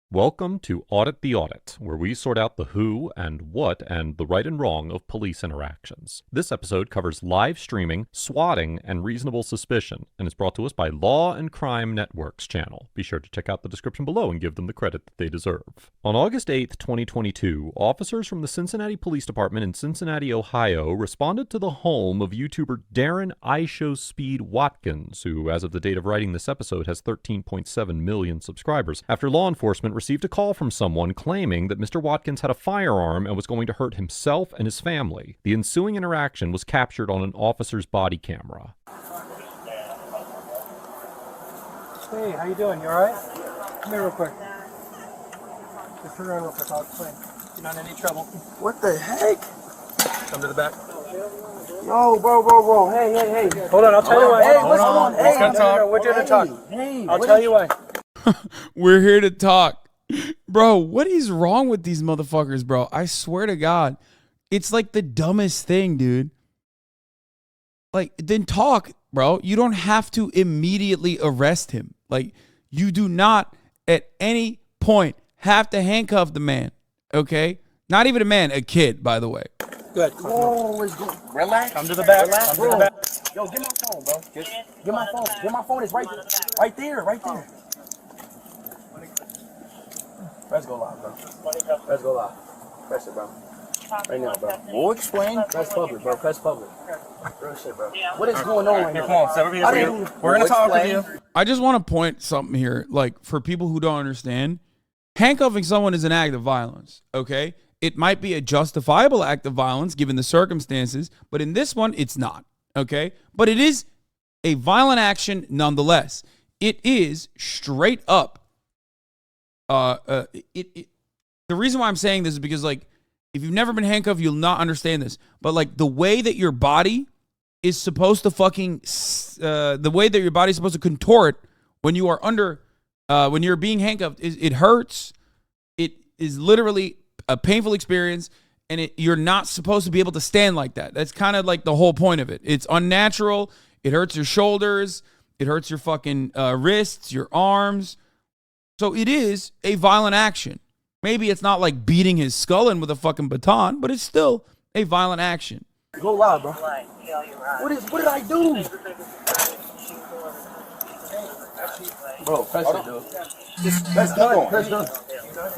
Welcome to Audit the Audit, where we sort out the who and what and the right and wrong of police interactions. This episode covers live streaming, swatting, and reasonable suspicion, and is brought to us by Law and Crime Network's channel. Be sure to check out the description below and give them the credit that they deserve. On August 8th, 2022, officers from the Cincinnati Police Department in Cincinnati, Ohio, responded to the home of YouTuber Darren IShowSpeed Watkins, who, as of the date of writing this episode, has 13.7 million subscribers, after law enforcement received a call from someone claiming that Mr. Watkins had a firearm and was going to hurt himself and his family. The ensuing interaction was captured on an officer's body camera. Hey, how you doing? You alright? Come here real quick. Just turn around real quick, I'll explain. You're not in any trouble. What the heck? Come to the back. Yo, bro. Hey. Hold on, I'll tell you why. Hey, what's going on? Let's go talk. We're here to talk. I'll tell you why. We're here to talk. Bro, what is wrong with these motherfuckers, bro? I swear to God. It's like the dumbest thing, dude. Like, then talk, bro. You don't have to immediately arrest him. Like, you do not at any point have to handcuff the man, okay? Not even a man, a kid, by the way. Good. Whoa, let's go. Relax. Come to the back. Relax, Come to the bro. back. Yo, get my phone, bro. Get my phone. Get my phone. It's right there. Let's go live, bro. Let's go live. Press it, bro. Right now, bro. We'll explain. Press public, bro. Press public. Real shit, bro. What is going on right now? Come on, step over here. We're going to talk with you. I just want to point something here, like, for people who don't understand. Handcuffing someone is an act of violence, okay? It might be a justifiable act of violence given the circumstances, but in this one, it's not, okay? But it is a violent action nonetheless. It is straight up. The reason why I'm saying this is because, like, if you've never been handcuffed, you'll not understand this. But, like, the way that your body is supposed to the way that your body is supposed to contort when you are when you're being handcuffed, it hurts. It is literally a painful experience, and you're not supposed to be able to stand like that. That's kind of like the whole point of it. It's unnatural. It hurts your shoulders. It hurts your fucking wrists, your arms. So it is a violent action. Maybe it's not like beating his skull in with a fucking baton, but it's still a violent action. Go live, bro. What did I do? Bro, press it, dude. Press done.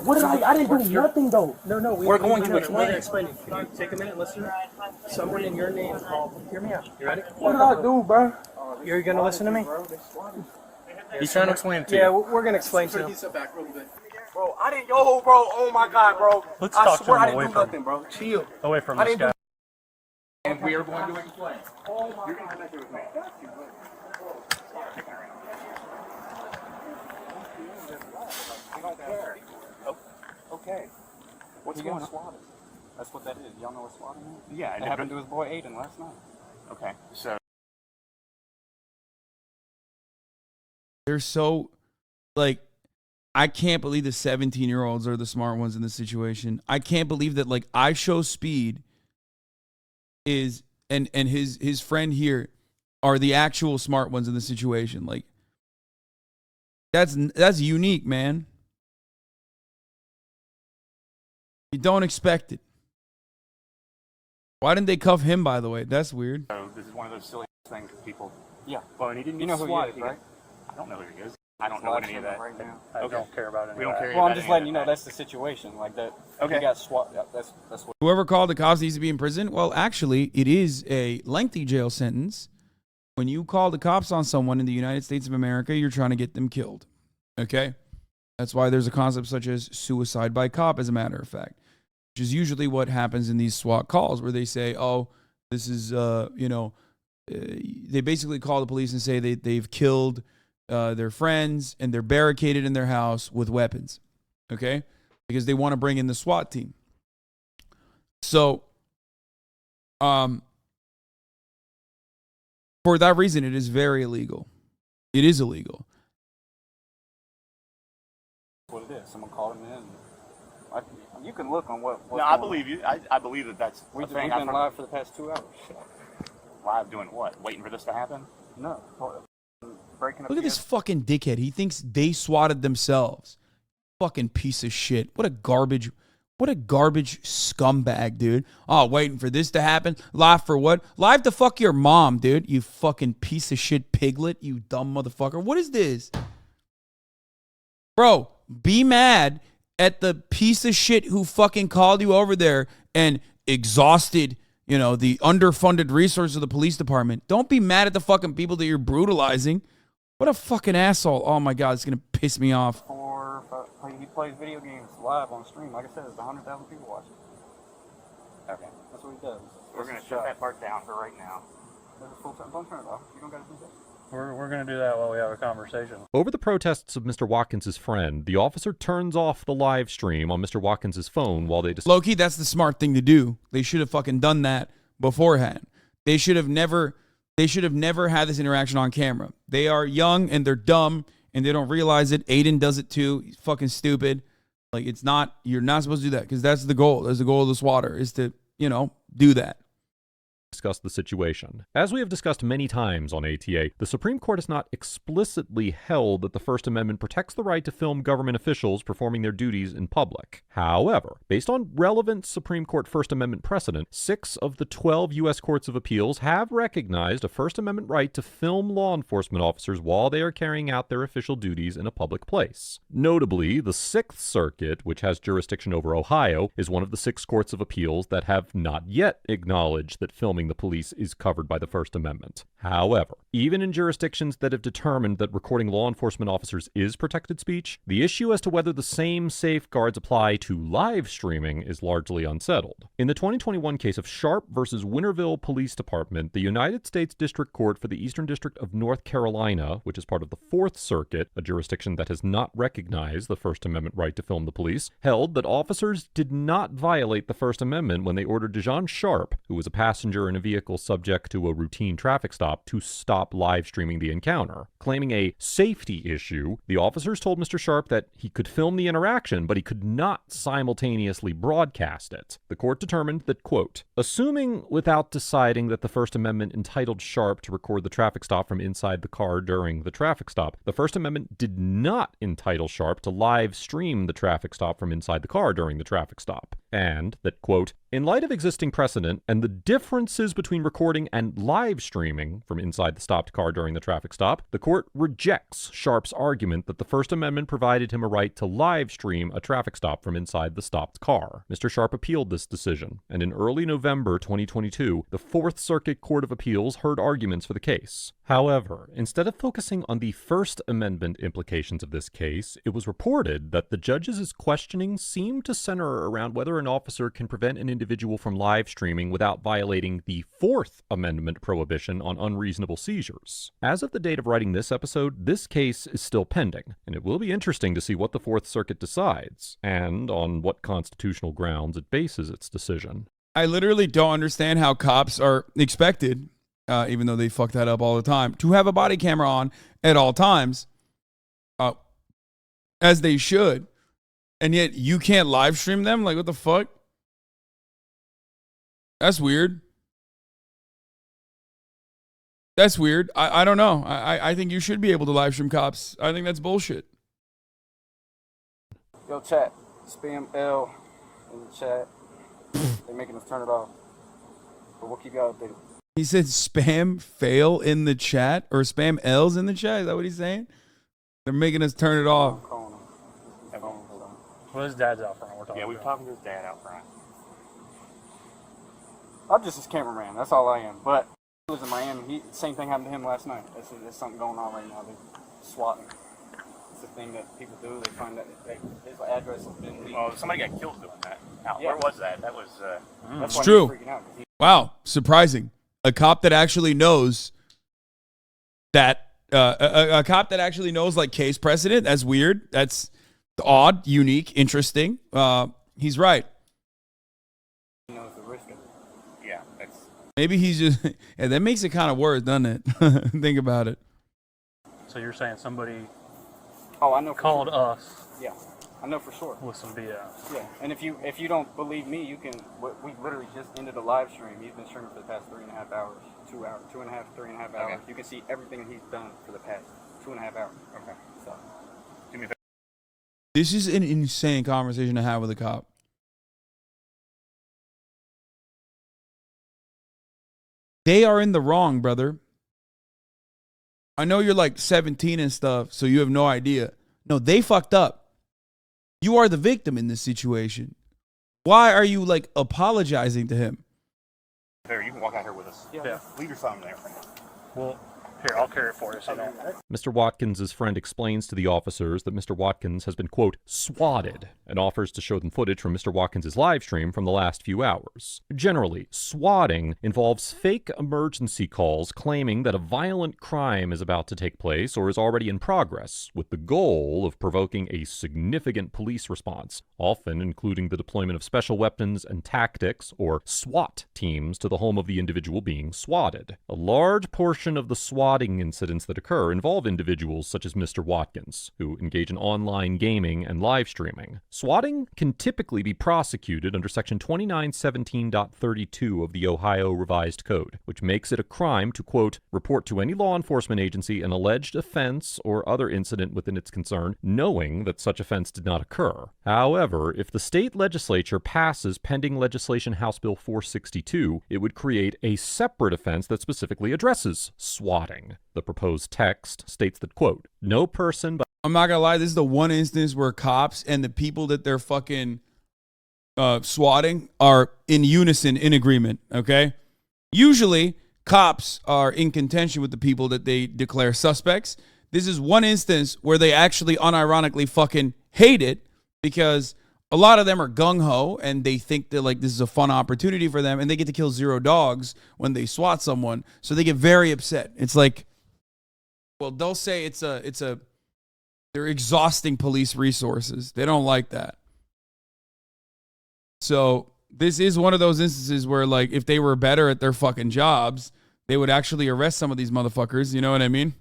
What did I didn't do nothing, though. No, We're going to explain. We're explaining. Can you take a minute and listen? Someone in your name called. Hear me out. You ready? What did I do, bro? You're going to listen to me? He's trying to explain it to you. Yeah, we're going to explain to him. Bro, I didn't. Yo, bro. Oh my God, bro. Let's I talk to swear him I didn't away do from nothing, bro. Chill. Away from I this didn't guy. And we are going to explain. You're going to connect with me. I don't care. Okay. What's going on? That's what that is. Y'all know what swatting is? Yeah, It happened to his boy Aiden last night. Okay, so They're so, like, I can't believe the 17-year-olds are the smart ones in this situation. I can't believe that, like, IShowSpeed is, and his friend here are the actual smart ones in the situation. Like, that's unique, man. You don't expect it. Why didn't they cuff him, by the way? That's weird. this is one of those silly things that people. Yeah. Well, and he didn't You get know who he swatted, is, right? right? I don't know who he is. I don't know any of that. Right now. I don't care about any We don't of that. care Well, about I'm just any letting of you that. know that's the situation. Like that. Okay. He got swatted. Yeah, that's what. Whoever called the cops needs to be in prison. Well, actually, it is a lengthy jail sentence. When you call the cops on someone in the United States of America, you're trying to get them killed. Okay? That's why there's a concept such as suicide by cop, as a matter of fact, which is usually what happens in these SWAT calls where they say, oh, this is, they basically call the police and say they've killed their friends and they're barricaded in their house with weapons. Okay? Because they want to bring in the SWAT team. So, for that reason, it is very illegal. It is illegal. What it is. Someone called him in. You can look on what. No, I believe you. I believe that's. We've a thing. been live for the past 2 hours. Live doing what? Waiting for this to happen? No. Breaking up. Look at this fucking dickhead. He thinks they swatted themselves. Fucking piece of shit. What a garbage scumbag, dude. Oh, waiting for this to happen. Live for what? Live to fuck your mom, dude. You fucking piece of shit piglet. You dumb motherfucker. What is this? Bro, be mad at the piece of shit who fucking called you over there and exhausted, the underfunded resources of the police department. Don't be mad at the fucking people that you're brutalizing. What a fucking asshole. Oh my God, it's going to piss me off. He plays video games live on stream. Like I said, there's 100,000 people watching. Okay. That's what he does. We're going to shut that part down for right now. Don't turn it off. You don't got to do that. We're going to do that while we have a conversation. Over the protests of Mr. Watkins' friend, the officer turns off the live stream on Mr. Watkins' phone while they discuss. Low-key, that's the smart thing to do. They should have fucking done that beforehand. They should have never had this interaction on camera. They are young and they're dumb and they don't realize it. Aiden does it too. He's fucking stupid. Like, you're not supposed to do that because that's the goal. That's the goal of the swatter is to, do that. Discuss the situation. As we have discussed many times on ATA, the Supreme Court has not explicitly held that the First Amendment protects the right to film government officials performing their duties in public. However, based on relevant Supreme Court First Amendment precedent, 6 of the 12 U.S. Courts of Appeals have recognized a First Amendment right to film law enforcement officers while they are carrying out their official duties in a public place. Notably, the Sixth Circuit, which has jurisdiction over Ohio, is one of the 6 Courts of Appeals that have not yet acknowledged that filming the police is covered by the First Amendment. However, even in jurisdictions that have determined that recording law enforcement officers is protected speech, the issue as to whether the same safeguards apply to live streaming is largely unsettled. In the 2021 case of Sharp versus Winterville Police Department, the United States District Court for the Eastern District of North Carolina, which is part of the Fourth Circuit, a jurisdiction that has not recognized the First Amendment right to film the police, held that officers did not violate the First Amendment when they ordered Dejon Sharp, who was a passenger in a vehicle subject to a routine traffic stop, to stop live streaming the encounter. Claiming a safety issue, the officers told Mr. Sharp that he could film the interaction, but he could not simultaneously broadcast it. The court determined that, quote, assuming without deciding that the First Amendment entitled Sharp to record the traffic stop from inside the car during the traffic stop, the First Amendment did not entitle Sharp to live stream the traffic stop from inside the car during the traffic stop. And that, quote, in light of existing precedent and the differences between recording and live streaming from inside the stopped car during the traffic stop, the court rejects Sharp's argument that the First Amendment provided him a right to live stream a traffic stop from inside the stopped car. Mr. Sharp appealed this decision, and in early November 2022, the Fourth Circuit Court of Appeals heard arguments for the case. However, instead of focusing on the First Amendment implications of this case, it was reported that the judge's questioning seemed to center around whether an officer can prevent an individual from live streaming without violating the Fourth Amendment prohibition on unreasonable seizures. As of the date of writing this episode, this case is still pending, and it will be interesting to see what the Fourth Circuit decides, and on what constitutional grounds it bases its decision. I literally don't understand how cops are expected, even though they fuck that up all the time, to have a body camera on at all times, as they should, and yet you can't live stream them? Like, what the fuck? That's weird. That's weird. I don't know. I think you should be able to live stream cops. I think that's bullshit. Yo, chat. Spam L in the chat. They're making us turn it off. But we'll keep y'all updated. He said spam fail in the chat, or spam L's in the chat. Is that what he's saying? They're making us turn it off. I'm calling him. Hold on. Well, his dad's out front. We're talking. Yeah, we were talking to his dad out front. I'm just his cameraman. That's all I am. But he was in Miami. Same thing happened to him last night. There's something going on right now. They're swatting. It's the thing that people do. They find that his address has been leaked. Oh, somebody got killed doing that. Now, Yeah. Where was that? That was. That's It's why true. he's freaking out, 'cause Wow, surprising. A cop that actually knows that, a cop that actually knows like case precedent. That's weird. That's odd, unique, interesting. He's right. he knows the risk of it. Yeah, that's. Maybe he's just, yeah, that makes it kind of worse, doesn't it? Think about it. So you're saying somebody Oh, I know for called sure. us Yeah, I know for sure. with some BS. Yeah, and if you don't believe me, you can. We literally just ended a live stream. He's been streaming for the past 3.5 hours, 2 hours, 2.5, 3.5 hours. Okay. You can see everything he's done for the past 2.5 hours. Okay. So Do me a This is an insane conversation to have with a cop. They are in the wrong, brother. I know you're like 17 and stuff, so you have no idea. No, they fucked up. You are the victim in this situation. Why are you like apologizing to him? There, you can walk out here with us. Yeah. Leave your phone there. Well, here, I'll carry it for you. So don't. Mr. Watkins' friend explains to the officers that Mr. Watkins has been, quote, swatted, and offers to show them footage from Mr. Watkins' live stream from the last few hours. Generally, swatting involves fake emergency calls claiming that a violent crime is about to take place or is already in progress, with the goal of provoking a significant police response, often including the deployment of special weapons and tactics, or SWAT teams, to the home of the individual being swatted. A large portion of the swatting incidents that occur involve individuals such as Mr. Watkins, who engage in online gaming and live streaming. Swatting can typically be prosecuted under Section 2917.32 of the Ohio Revised Code, which makes it a crime to, quote, report to any law enforcement agency an alleged offense or other incident within its concern, knowing that such offense did not occur. However, if the state legislature passes pending legislation House Bill 462, it would create a separate offense that specifically addresses swatting. The proposed text states that, quote, no person but I'm not gonna lie, this is the one instance where cops and the people that they're fucking swatting are in unison, in agreement, okay? Usually, cops are in contention with the people that they declare suspects. This is one instance where they actually unironically fucking hate it because a lot of them are gung-ho and they think that like this is a fun opportunity for them and they get to kill 0 dogs when they swat someone. So they get very upset. It's like, well, they'll say they're exhausting police resources. They don't like that. So this is one of those instances where like if they were better at their fucking jobs, they would actually arrest some of these motherfuckers. You know what I mean?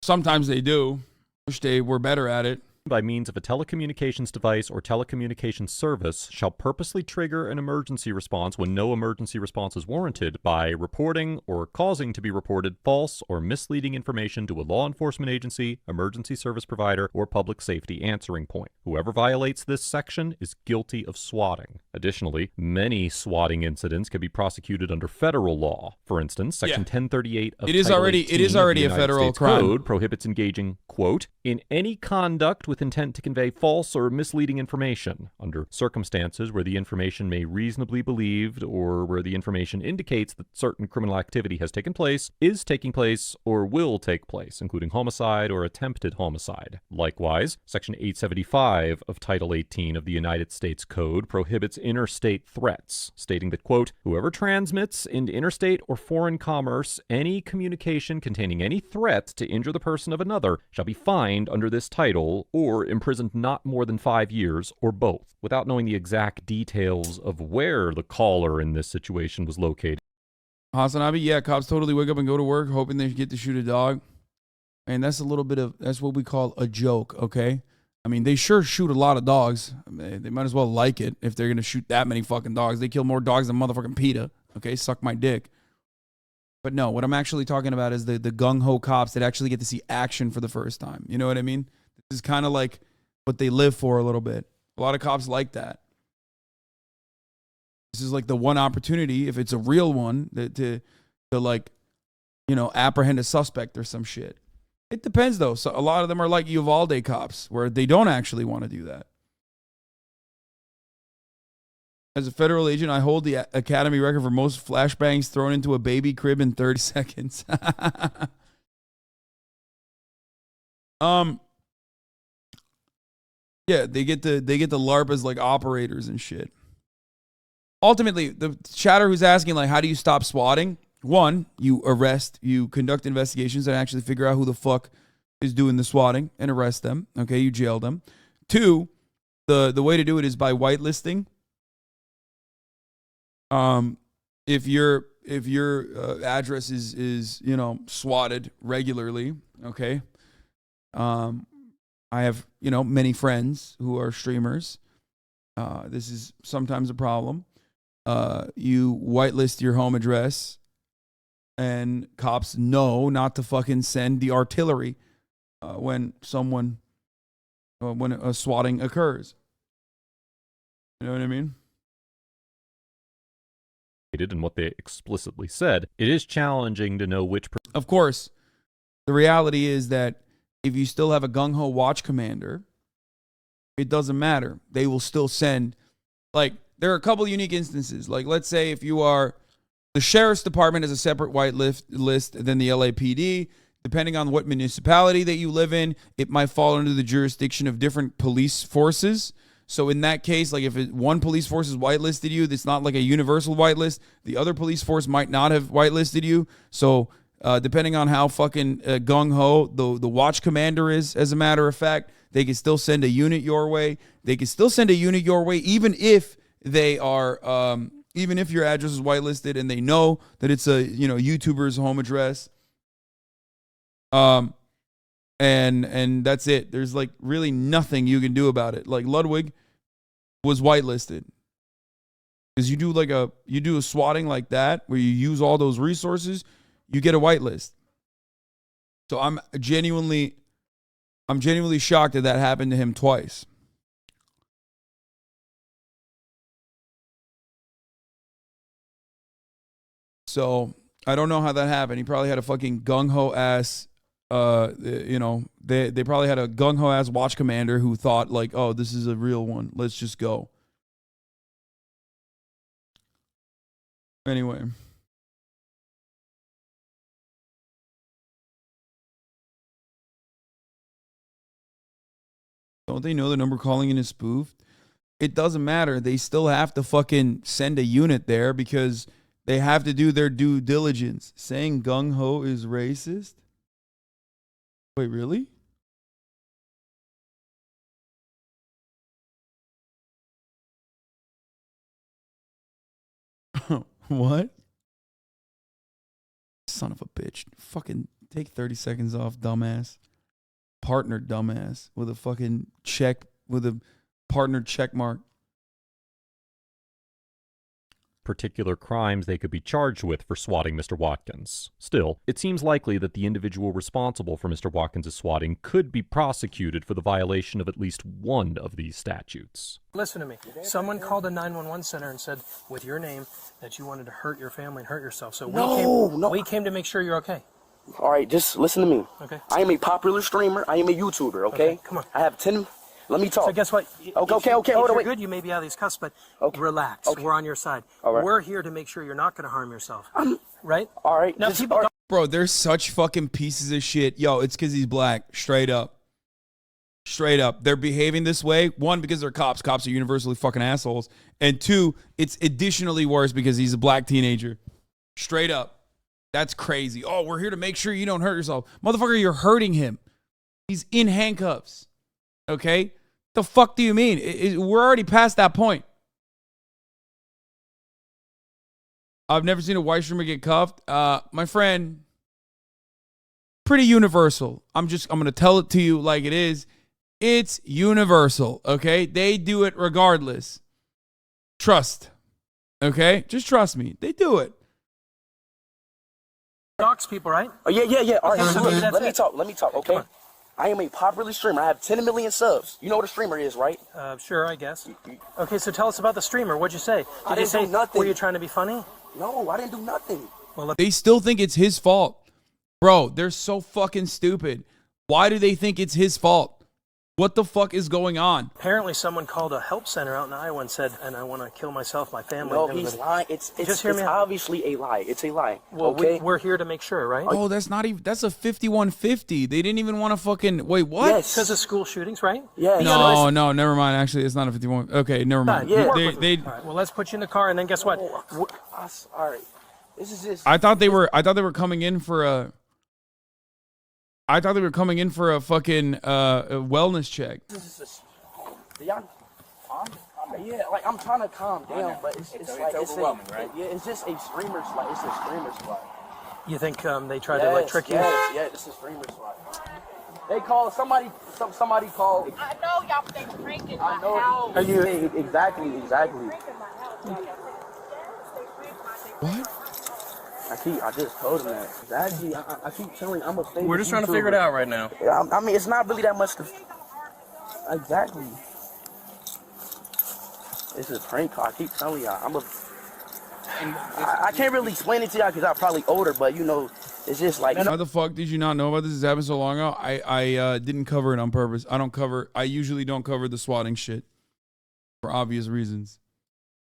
Sometimes they do. Wish they were better at it. by means of a telecommunications device or telecommunications service shall purposely trigger an emergency response when no emergency response is warranted by reporting or causing to be reported false or misleading information to a law enforcement agency, emergency service provider, or public safety answering point. Whoever violates this section is guilty of swatting. Additionally, many swatting incidents can be prosecuted under federal law. For instance, Section 1038 of Title 18 it is already of the a United federal States crime. Code prohibits engaging, quote, in any conduct with intent to convey false or misleading information under circumstances where the information may reasonably be believed or where the information indicates that certain criminal activity has taken place, is taking place, or will take place, including homicide or attempted homicide. Likewise, Section 875 of Title 18 of the United States Code prohibits interstate threats, stating that, quote, whoever transmits into interstate or foreign commerce any communication containing any threat to injure the person of another shall be fined under this title or imprisoned not more than 5 years, or both. Without knowing the exact details of where the caller in this situation was located. Hasanabi, yeah, cops totally wake up and go to work hoping they get to shoot a dog. And that's a little bit of, that's what we call a joke, okay? I mean, they sure shoot a lot of dogs. I mean, they might as well like it if they're going to shoot that many fucking dogs. They kill more dogs than motherfucking PETA, okay? Suck my dick. But no, what I'm actually talking about is the gung-ho cops that actually get to see action for the first time. You know what I mean? This is kind of like what they live for a little bit. A lot of cops like that. This is like the one opportunity, if it's a real one, to like, you know, apprehend a suspect or some shit. It depends, though. So a lot of them are like Uvalde cops, where they don't actually want to do that. As a federal agent, I hold the academy record for most flashbangs thrown into a baby crib in 30 seconds. Yeah, they get the LARP as like operators and shit. Ultimately, the chatter who's asking like, how do you stop swatting? One, you arrest, you conduct investigations and actually figure out who the fuck is doing the swatting and arrest them. Okay, you jail them. Two, the way to do it is by whitelisting. If your address is you know swatted regularly, okay. I have, you know, many friends who are streamers. This is sometimes a problem. You whitelist your home address and cops know not to fucking send the artillery when someone when a swatting occurs. You know what I mean? And what they explicitly said, it is challenging to know which. Of course, the reality is that if you still have a gung-ho watch commander, it doesn't matter. They will still send, like, there are a couple unique instances. Like, let's say if you are, the sheriff's department has a separate white list than the LAPD. Depending on what municipality that you live in, it might fall under the jurisdiction of different police forces. So in that case, like if one police force has whitelisted you, it's not like a universal whitelist. The other police force might not have whitelisted you. So depending on how fucking gung-ho the watch commander is, as a matter of fact, they can still send a unit your way. They can still send a unit your way, even if they are, even if your address is whitelisted and they know that it's a YouTuber's home address. And that's it. There's like really nothing you can do about it. Like Ludwig was whitelisted. Because you do a swatting like that where you use all those resources, you get a whitelist. So I'm genuinely shocked that happened to him twice. So I don't know how that happened. He probably had a fucking gung-ho ass they probably had a gung-ho ass watch commander who thought like, oh, this is a real one. Let's just go. Anyway. Don't they know the number calling in is spoofed? It doesn't matter. They still have to fucking send a unit there because they have to do their due diligence. Saying gung-ho is racist? Wait, really? What? Son of a bitch. Fucking take 30 seconds off, dumbass. Partner, dumbass. With a fucking check, with a partner check mark. Particular crimes they could be charged with for swatting Mr. Watkins. Still, it seems likely that the individual responsible for Mr. Watkins' swatting could be prosecuted for the violation of at least one of these statutes. Listen to me. Someone called a 911 center and said, with your name, that you wanted to hurt your family and hurt yourself. So we came to make sure you're okay. All right, just listen to me. Okay. I am a popular streamer. I am a YouTuber, okay? Come on. I have 10... Let me talk. So guess what? Okay, hold on, wait. Good, you may be out of these cuffs, but relax. Okay. We're on your side. All right. We're here to make sure you're not going to harm yourself. Right? All right. Now, people don't. Bro, they're such fucking pieces of shit. Yo, it's because he's black. Straight up. Straight up. They're behaving this way. One, because they're cops. Cops are universally fucking assholes. And two, it's additionally worse because he's a black teenager. Straight up. That's crazy. Oh, we're here to make sure you don't hurt yourself. Motherfucker, you're hurting him. He's in handcuffs. Okay? The fuck do you mean? We're already past that point. I've never seen a white streamer get cuffed. My friend, pretty universal. I'm going to tell it to you like it is. It's universal, okay? They do it regardless. Trust, okay? Just trust me. They do it. Dox people, right? Oh, yeah. All right, So look, that's let me talk, okay? I am a popular streamer. I have 10 million subs. You know what a streamer is, right? Sure, I guess. Okay, so tell us about the streamer. What'd you say? I didn't do nothing. Were you trying to be funny? No, I didn't do nothing. Well, They still think it's his fault. Bro, they're so fucking stupid. Why do they think it's his fault? What the fuck is going on? apparently someone called a help center out in Iowa and said, and I want to kill myself, my family. No, and he's everybody." lying. It's obviously a lie. It's a lie. Well, okay? we're here to make sure, right? Oh, that's not even, that's a 5150. They didn't even want to fucking, wait, what? Yes. Because of school shootings, right? Yes. No, never mind. Actually, it's not a 51. Okay, never mind. Yeah. All right, well, let's put you in the car, and then guess what? All right. This is just... I thought they were coming in for a fucking wellness check. This is just... I'm trying to calm down, but it's like... It's overwhelming, right? Yeah, it's just a streamer slide. It's a streamer slide. You think they tried to trick you? Yeah, it's a streamer slide. They call somebody called... I know y'all think pranking I my know. house. Are you? Exactly. Pranking my house. What? I just told him that. Exactly. I keep telling him I'm a famous We're just trying to YouTuber. figure it out right now. Yeah, I mean, it's not really that much to... Exactly. This is a prank call. I keep telling y'all. I can't really explain it to y'all because I'm probably older, but you know, it's just like. How the fuck did you not know about this? This happened so long ago. I didn't cover it on purpose. I usually don't cover the swatting shit for obvious reasons.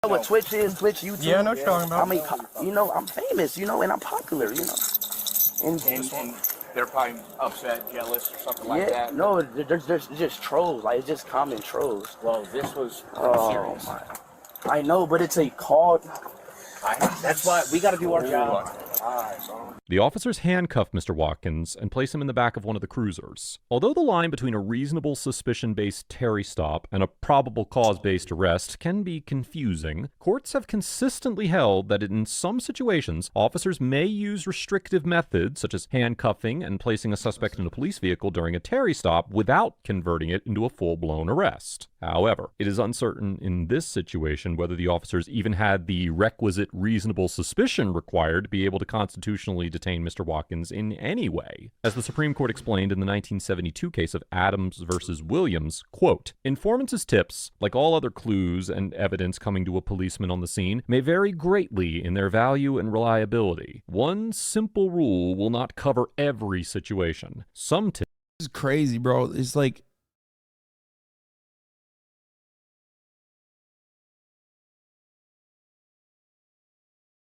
You know what Twitch is? Twitch, YouTube. Yeah, I know what you're talking about. I mean, you know, I'm famous, you know, and I'm popular, you know. And They're probably upset, jealous, or something like yeah, that. no, there's just trolls. Like, it's just common trolls. Well, this was pretty serious. I know, but it's a call. That's why we got to do our job. The officers handcuffed Mr. Watkins and placed him in the back of one of the cruisers. Although the line between a reasonable suspicion-based Terry stop and a probable cause-based arrest can be confusing, courts have consistently held that in some situations, officers may use restrictive methods such as handcuffing and placing a suspect in a police vehicle during a Terry stop without converting it into a full-blown arrest. However, it is uncertain in this situation whether the officers even had the requisite reasonable suspicion required to be able to constitutionally detain Mr. Watkins in any way. As the Supreme Court explained in the 1972 case of Adams versus Williams, quote, "Informants' tips, like all other clues and evidence coming to a policeman on the scene, may vary greatly in their value and reliability. One simple rule will not cover every situation. Some tips..." This is crazy, bro. It's like,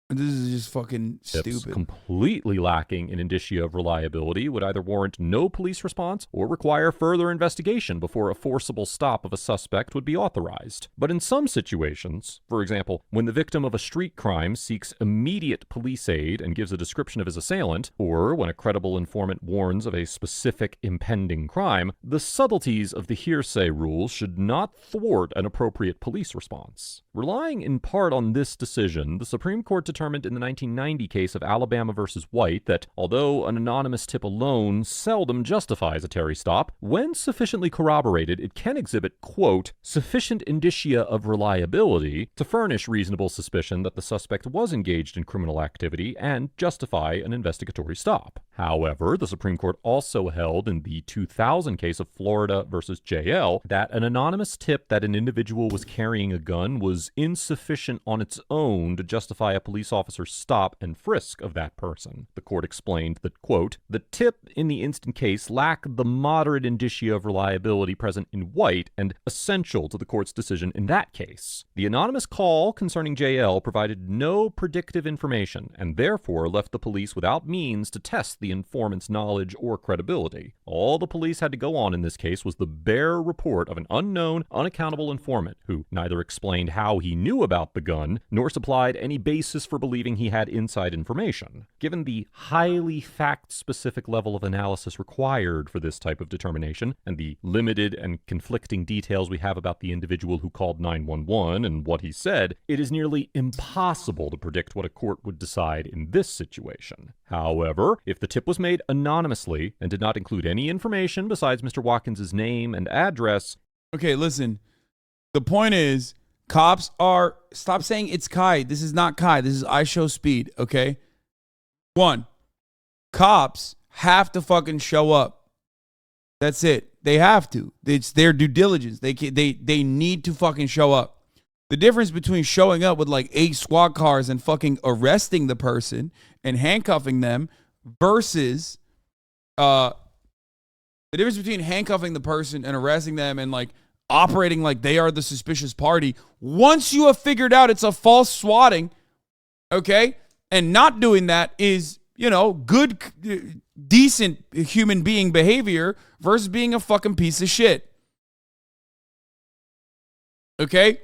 this is just fucking stupid. Completely lacking in indicia of reliability would either warrant no police response or require further investigation before a forcible stop of a suspect would be authorized. But in some situations, for example, when the victim of a street crime seeks immediate police aid and gives a description of his assailant, or when a credible informant warns of a specific impending crime, the subtleties of the hearsay rule should not thwart an appropriate police response. Relying in part on this decision, the Supreme Court determined in the 1990 case of Alabama versus White that although an anonymous tip alone seldom justifies a Terry stop, when sufficiently corroborated, it can exhibit, quote, "sufficient indicia of reliability to furnish reasonable suspicion that the suspect was engaged in criminal activity and justify an investigatory stop." However, the Supreme Court also held in the 2000 case of Florida versus JL that an anonymous tip that an individual was carrying a gun was insufficient on its own to justify a police officer's stop and frisk of that person. The court explained that, quote, "the tip in the instant case lacked the moderate indicia of reliability present in White and essential to the court's decision in that case. The anonymous call concerning JL provided no predictive information and therefore left the police without means to test the informant's knowledge or credibility. All the police had to go on in this case was the bare report of an unknown, unaccountable informant who neither explained how he knew about the gun nor supplied any basis for believing he had inside information. Given the highly fact-specific level of analysis required for this type of determination, and the limited and conflicting details we have about the individual who called 911 and what he said, it is nearly impossible to predict what a court would decide in this situation. However, if the tip was made anonymously and did not include any information besides Mr. Watkins' name and address... Okay, listen. The point is, cops are... Stop saying it's Kai. This is not Kai. This is IShowSpeed, okay? One, cops have to fucking show up. That's it. They have to. It's their due diligence. They need to fucking show up. The difference between showing up with like 8 squad cars and fucking arresting the person and handcuffing them versus the difference between handcuffing the person and arresting them and like operating like they are the suspicious party, once you have figured out it's a false swatting, okay, and not doing that is, you know, good, decent human being behavior versus being a fucking piece of shit. Okay?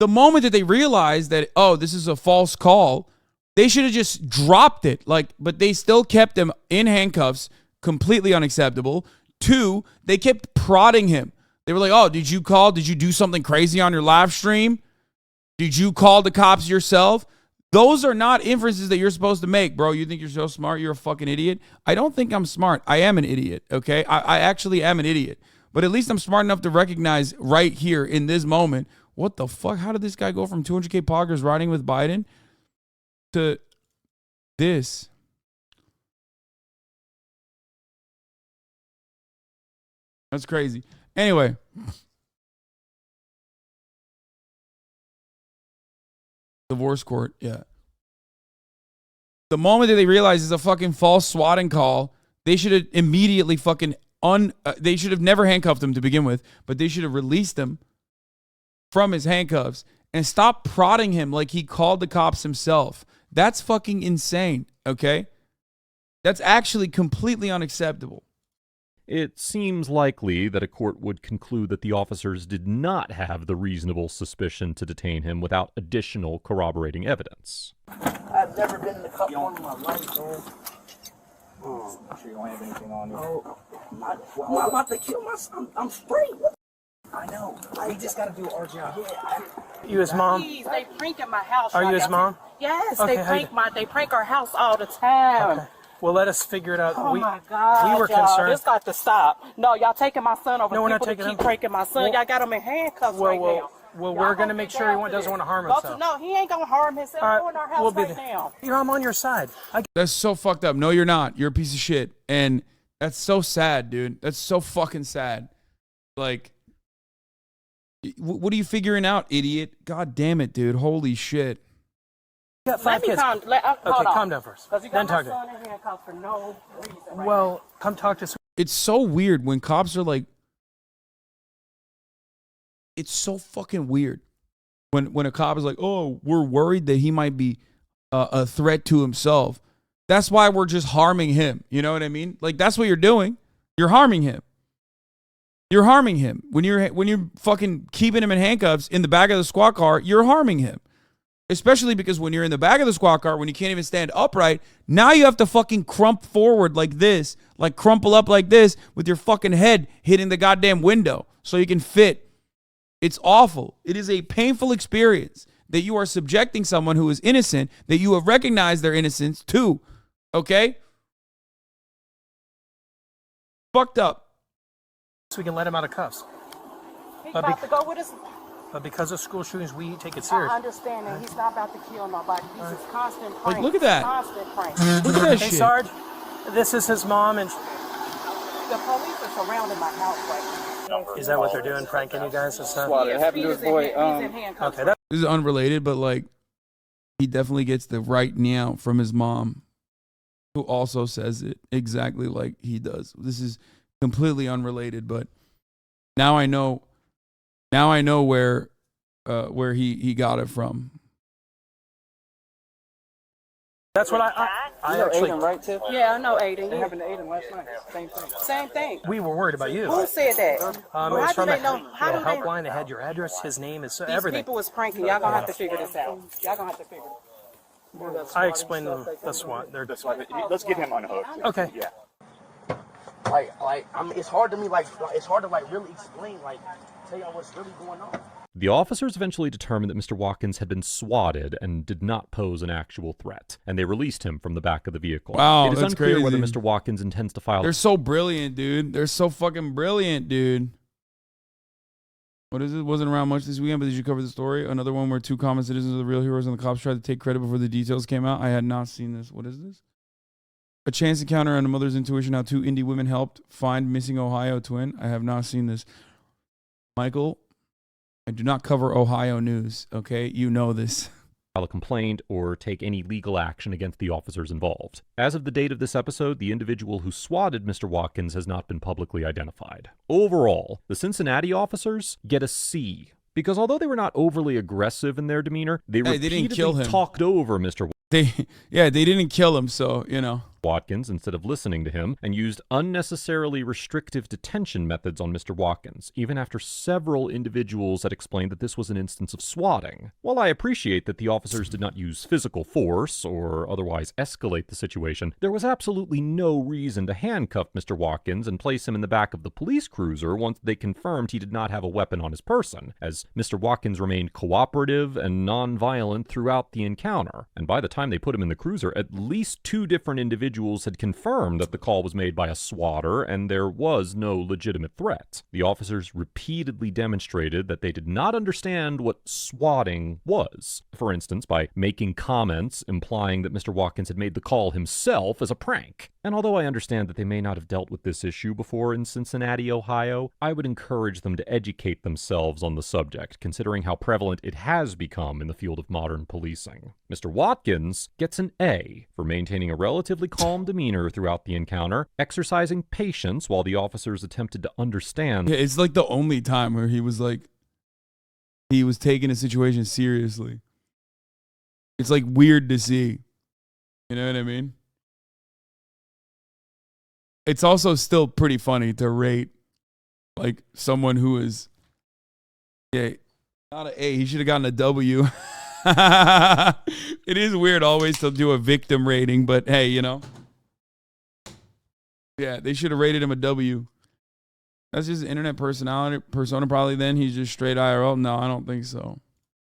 The moment that they realized that, oh, this is a false call, they should have just dropped it. Like, but they still kept him in handcuffs, completely unacceptable. 2, they kept prodding him. They were like, oh, did you call? Did you do something crazy on your live stream? Did you call the cops yourself? Those are not inferences that you're supposed to make, bro. You think you're so smart? You're a fucking idiot. I don't think I'm smart. I am an idiot, okay? I actually am an idiot. But at least I'm smart enough to recognize right here in this moment, what the fuck? How did this guy go from 200K poggers riding with Biden to this? That's crazy. Anyway. Divorce court, yeah. The moment that they realize it's a fucking false swatting call, they should have immediately fucking they should have never handcuffed him to begin with, but they should have released him from his handcuffs and stop prodding him like he called the cops himself. That's fucking insane, okay? That's actually completely unacceptable. It seems likely that a court would conclude that the officers did not have the reasonable suspicion to detain him without additional corroborating evidence. I've never been in the cup one in my life, man. I'm sure you don't have anything on you. Oh, I'm about to kill myself. I'm straight. What? I know. We just gotta do our job. Yeah, You his mom? Please, they pranking my house. Are you right his now. mom? Yes, Okay, they prank our house all the time. Okay. Well, let us figure it out. Oh my God, we were y'all, concerned. this got to stop. No, y'all taking my son over. No, we're not people taking to keep him. pranking my son. Well- y'all got him in handcuffs right now. Well, Y'all we're gonna gonna make get sure down he to doesn't this. want to harm Go himself. no, he ain't gonna harm himself. All right, Go in our house we'll be right there. now. You know, I'm on your side. That's so fucked up. No, you're not. You're a piece of shit. And that's so sad, dude. That's so fucking sad. Like, what are you figuring out, idiot? God damn it, dude. Holy shit. You got 5 Let me kids. calm. Okay, Hold on. calm down first. Because you Then got talk my to me. son in handcuffs for no reason. Right Well, come talk to us. It's so weird when cops are like, it's so fucking weird when a cop is like, oh, we're worried that he might be a threat to himself. That's why we're just harming him. You know what I mean? Like, that's what you're doing. You're harming him. You're harming him. When you're fucking keeping him in handcuffs in the back of the squad car, you're harming him. Especially because when you're in the back of the squad car, when you can't even stand upright, now you have to fucking crump forward like this, like crumple up like this with your fucking head hitting the goddamn window so you can fit. It's awful. It is a painful experience that you are subjecting someone who is innocent, that you have recognized their innocence to, okay? Fucked up. So we can let him out of cuffs. He But about to go with us. But because of school shootings, we take it I serious. understand that he's not about to kill nobody. He's just constant prank. Like, look at that. Constant prank. Look at that Hey, shit. Sarge, this is his mom, and The police are surrounding my house right now. is that what they're doing, pranking you guys and stuff? Swat it. It happened to He's his boy. in handcuffs. Okay, that, This is unrelated, but like, he definitely gets the right meow from his mom, who also says it exactly like he does. This is completely unrelated, but now I know. Now I know where he got it from. that's what I You know actually. Aiden, right, Tiff? Yeah, I know, Aiden. It happened to Aiden last night. Same thing. Same thing. We were worried about you. Who said that? It's How from do they the know? How do they? helpline. They had your address, his name, is These everything. people is pranking. Y'all gonna have to figure this out. Y'all gonna have to figure it out. I explained to them the SWAT. They're That's why. Let's get him unhooked. okay. Yeah. like I mean, it's hard to me. Like it's hard to like really explain. Like tell y'all what's really going on. The officers eventually determined that Mr. Watkins had been swatted and did not pose an actual threat, and they released him from the back of the vehicle. Wow, it is that's unclear whether crazy. Mr. Watkins intends to file. They're so brilliant, dude. They're so fucking brilliant, dude. What is it? Wasn't around much this weekend, but did you cover the story? Another one where two common citizens are the real heroes and the cops tried to take credit before the details came out. I had not seen this. What is this? A chance encounter and a mother's intuition how two indie women helped find missing Ohio twin. I have not seen this. Michael, I do not cover Ohio news, okay? You know this. File a complaint or take any legal action against the officers involved. As of the date of this episode, the individual who swatted Mr. Watkins has not been publicly identified. Overall, the Cincinnati officers get a C, because although they were not overly aggressive in their demeanor, they Hey, they didn't kill repeatedly him. talked over Mr. They didn't kill him, so, you know. Watkins instead of listening to him, and used unnecessarily restrictive detention methods on Mr. Watkins, even after several individuals had explained that this was an instance of swatting. While I appreciate that the officers did not use physical force or otherwise escalate the situation, there was absolutely no reason to handcuff Mr. Watkins and place him in the back of the police cruiser once they confirmed he did not have a weapon on his person, as Mr. Watkins remained cooperative and non-violent throughout the encounter, and by the time they put him in the cruiser, at least two different individuals had confirmed that the call was made by a swatter and there was no legitimate threat. The officers repeatedly demonstrated that they did not understand what swatting was. For instance, by making comments implying that Mr. Watkins had made the call himself as a prank. And although I understand that they may not have dealt with this issue before in Cincinnati, Ohio, I would encourage them to educate themselves on the subject, considering how prevalent it has become in the field of modern policing. Mr. Watkins gets an A for maintaining a relatively calm demeanor throughout the encounter, exercising patience while the officers attempted to understand. Yeah, it's like the only time where he was taking a situation seriously. It's like weird to see. You know what I mean? It's also still pretty funny to rate like someone who is, yeah, not an A. He should have gotten a W. It is weird always to do a victim rating, but hey, you know. Yeah, they should have rated him a W. That's just internet persona probably then. He's just straight IRL. No, I don't think so.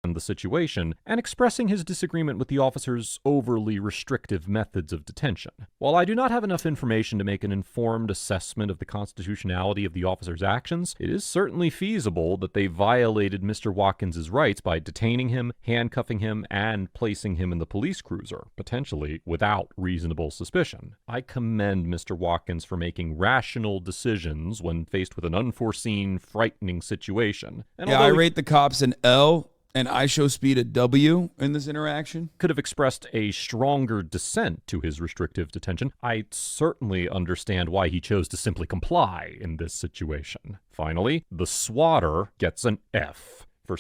The situation and expressing his disagreement with the officer's overly restrictive methods of detention. While I do not have enough information to make an informed assessment of the constitutionality of the officer's actions, it is certainly feasible that they violated Mr. Watkins' rights by detaining him, handcuffing him, and placing him in the police cruiser, potentially without reasonable suspicion. I commend Mr. Watkins for making rational decisions when faced with an unforeseen, frightening situation. And yeah, I rate the cops an L. And IShowSpeed a W in this interaction? Could have expressed a stronger dissent to his restrictive detention. I certainly understand why he chose to simply comply in this situation. Finally, the swatter gets an F for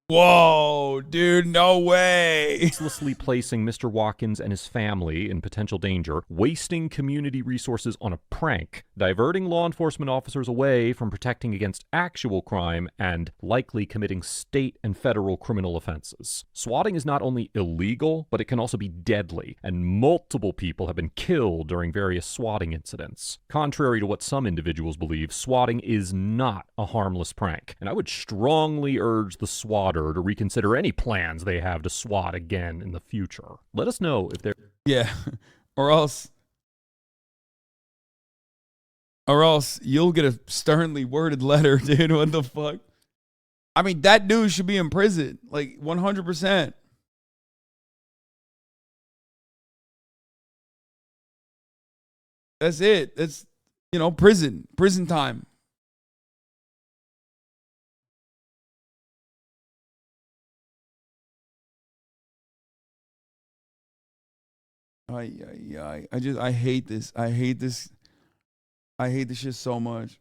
Whoa, dude, no way. senselessly placing Mr. Watkins and his family in potential danger, wasting community resources on a prank, diverting law enforcement officers away from protecting against actual crime, and likely committing state and federal criminal offenses. Swatting is not only illegal, but it can also be deadly, and multiple people have been killed during various swatting incidents. Contrary to what some individuals believe, swatting is not a harmless prank, and I would strongly urge the swatter to reconsider any plans they have to swat again in the future. Let us know if they're... Yeah, or else you'll get a sternly worded letter, dude. What the fuck? I mean, that dude should be in prison, like 100%. That's it. That's, you know, prison time. I hate this. I hate this shit so much.